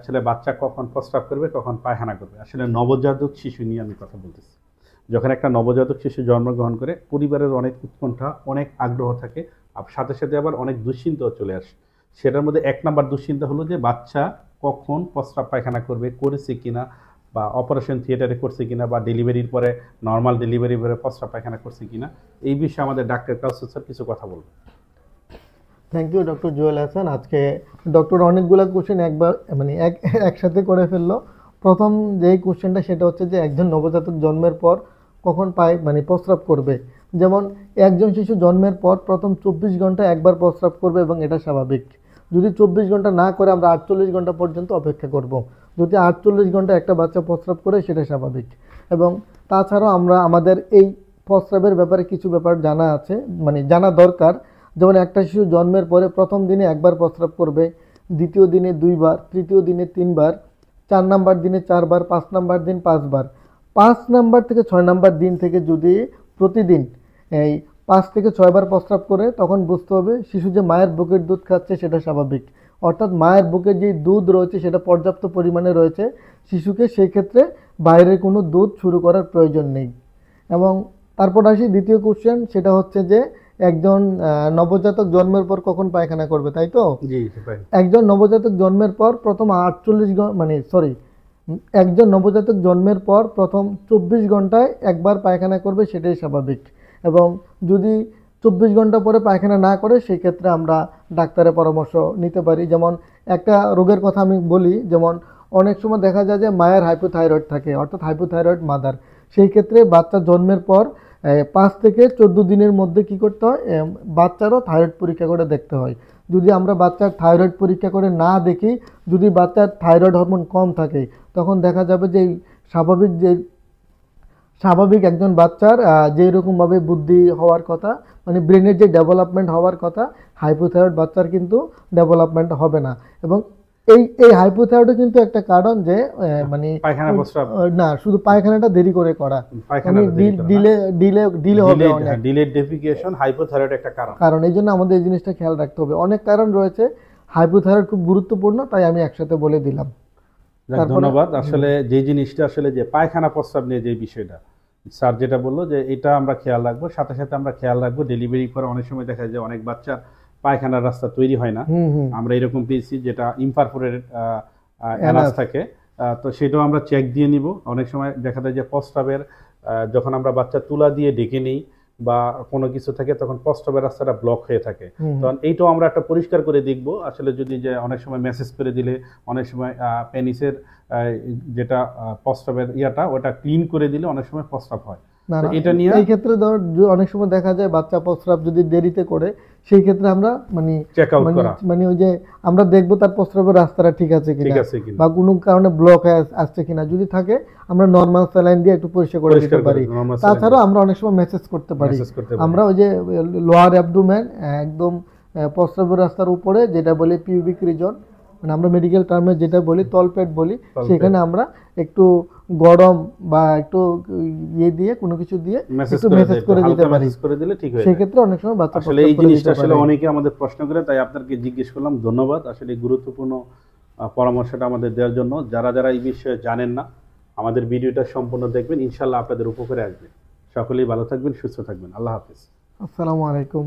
আসলে বাচ্চা কখন প্রস্রাব করবে, কখন পায়খানা করবে, আসলে নবজাতক শিশু নিয়ে আমি কথা বলতেছি। যখন একটা নবজাতক শিশু জন্মগ্রহণ করে, পরিবারের অনেক উৎকণ্ঠা, অনেক আগ্রহ থাকে, সাথে সাথে আবার অনেক দুশ্চিন্তাও চলে আসে। সেটার মধ্যে এক নাম্বার দুশ্চিন্তা হলো যে বাচ্চা কখন প্রস্রাব পায়খানা করবে, করেছে কিনা, বা অপারেশন থিয়েটারে করছে কিনা, বা ডেলিভারির পরে নর্মাল ডেলিভারি পরে প্রস্রাব পায়খানা করছে কিনা। এই বিষয়ে আমাদের ডাক্তার কাউসার স্যার কিছু কথা বলবে। Thank you doctor Jewel Hasan. আজকে ডক্টর অনেকগুলো কোশ্চেন একবার একসাথে করে ফেললো। প্রথম যেই কোশ্চেনটা সেটা হচ্ছে যে একজন নবজাতক জন্মের পর কখন প্রস্রাব করবে। যেমন একজন শিশু জন্মের পর প্রথম 24 ঘন্টা একবার প্রস্রাব করবে এবং এটা স্বাভাবিক। যদি 24 ঘন্টা না করে আমরা 48 ঘন্টা পর্যন্ত অপেক্ষা করব। যদি 48 ঘন্টা একটা বাচ্চা প্রস্রাব করে সেটা স্বাভাবিক। এবং তাছাড়াও আমরা আমাদের এই প্রস্রাবের ব্যাপারে কিছু ব্যাপার জানা আছে, জানা দরকার। যেমন একটা শিশু জন্মের পরে প্রথম দিনে একবার প্রস্রাব করবে, দ্বিতীয় দিনে 2 বার, তৃতীয় দিনে 3 বার, 4 নাম্বার দিনে 4 বার, 5 নাম্বার দিন 5 বার। 5 নাম্বার থেকে 6 নাম্বার দিন থেকে যদি প্রতিদিন এই 5 থেকে 6 বার প্রস্রাব করে, তখন বুঝতে হবে শিশু যে মায়ের বুকের দুধ খাচ্ছে সেটা স্বাভাবিক। অর্থাৎ মায়ের বুকে যে দুধ রয়েছে সেটা পর্যাপ্ত পরিমাণে রয়েছে, শিশুকে সেই ক্ষেত্রে বাইরের কোনো দুধ শুরু করার প্রয়োজন নেই। এবং তারপর আসি দ্বিতীয় কোশ্চেন, সেটা হচ্ছে যে একজন নবজাতক জন্মের পর কখন পায়খানা করবে, তাই তো? জি। একজন নবজাতক জন্মের পর প্রথম 24 ঘন্টায় একবার পায়খানা করবে, সেটাই স্বাভাবিক। এবং যদি 24 ঘন্টা পরে পায়খানা না করে, সেই ক্ষেত্রে আমরা ডাক্তারের পরামর্শ নিতে পারি। যেমন একটা রোগের কথা আমি বলি, যেমন অনেক সময় দেখা যায় যে মায়ের হাইপোথাইরয়েড থাকে, অর্থাৎ হাইপোথাইরয়েড মাদার। সেই ক্ষেত্রে বাচ্চা জন্মের পর 5 থেকে 14 দিনের মধ্যে কি করতে হয়, বাচ্চারও থাইরয়েড পরীক্ষা করে দেখতে হয়। যদি আমরা বাচ্চার থাইরয়েড পরীক্ষা করে না দেখি, যদি বাচ্চার থাইরয়েড হরমোন কম থাকে, তখন দেখা যাবে যে স্বাভাবিক একজন বাচ্চার যেই রকমভাবে বুদ্ধি হওয়ার কথা, ব্রেনের যে ডেভেলপমেন্ট হওয়ার কথা, হাইপোথাইরয়েড বাচ্চার কিন্তু ডেভেলপমেন্ট হবে না। এবং এই এই হাইপোথাইরয়েডও কিন্তু একটা কারণ যে পায়খানা প্রস্রাব না, শুধু পায়খানাটা দেরি করে করা, ডিলে হবে অনেক। ডিলেড ডেফিকেশন হাইপোথাইরয়েড একটা কারণ এই জন্য আমাদের এই জিনিসটা খেয়াল রাখতে হবে। অনেক কারণ রয়েছে, হাইপোথাইরয়েড খুব গুরুত্বপূর্ণ, তাই আমি একসাথে বলে দিলাম। ধন্যবাদ। আসলে যে জিনিসটা আসলে যে পায়খানা প্রস্রাব নিয়ে যে বিষয়টা স্যার যেটা বললো, যে এটা আমরা খেয়াল রাখবো, সাথে সাথে আমরা খেয়াল রাখবো ডেলিভারি পরে অনেক সময় দেখা যায় অনেক বাচ্চার পায়খানার রাস্তা তৈরি হয় না। আমরা এরকম পেয়েছি যেটা ইমপারফোরেটেড অ্যানাস থাকে, তো সেটাও আমরা চেক দিয়ে নিব। অনেক সময় দেখা যায় যে প্রস্রাবের যখন আমরা বাচ্চা তুলা দিয়ে ডেকে নিই বা কোনো কিছু থাকে, তখন প্রস্রাবের রাস্তাটা ব্লক হয়ে থাকে। তখন এইটাও আমরা একটা পরিষ্কার করে দেখবো। আসলে যদি যে অনেক সময় মেসেজ করে দিলে, অনেক সময় পেনিসের যেটা প্রস্রাবের ইয়াটা ওটা ক্লিন করে দিলে অনেক সময় প্রস্রাব হয়। এটা নিয়ে এই ক্ষেত্রে অনেক সময় দেখা যায় বাচ্চা প্রস্রাব যদি দেরিতে করে, সেই ক্ষেত্রে আমরা চেক আউট করা, ওই যে আমরা দেখবো তার প্রস্রাবের রাস্তাটা ঠিক আছে কিনা, বা কোনো কারণে ব্লক হয়ে আসছে কিনা। যদি থাকে আমরা নরমাল স্যালাইন দিয়ে একটু পরিষ্কার করে দিতে পারি। তাছাড়াও আমরা অনেক সময় মেসেজ করতে পারি। আমরা ওই যে লোয়ার অ্যাবডোমেন, একদম প্রস্রাবের রাস্তার উপরে, যেটা বলি পিউবিক রিজন, আমরা মেডিকেল টার্মে যেটা বলি তলপেট বলি, সেখানে আমরা একটু গরম বা একটু ইয়ে দিয়ে কোনো কিছু দিয়ে একটু মেসেজ করে দিতে পারি, সেই ক্ষেত্রে অনেক সময় বাচ্চা আসলে এই জিনিসটা আসলে অনেকে আমাদের প্রশ্ন করে, তাই আপনাকে জিজ্ঞেস করলাম। ধন্যবাদ আসলে গুরুত্বপূর্ণ পরামর্শটা আমাদের দেওয়ার জন্য। যারা যারা এই বিষয়ে জানেন না, আমাদের ভিডিওটা সম্পূর্ণ দেখবেন, ইনশাআল্লাহ আপনাদের উপকারে আসবে। সকলেই ভালো থাকবেন, সুস্থ থাকবেন। আল্লাহ হাফেজ। আসসালামু আলাইকুম।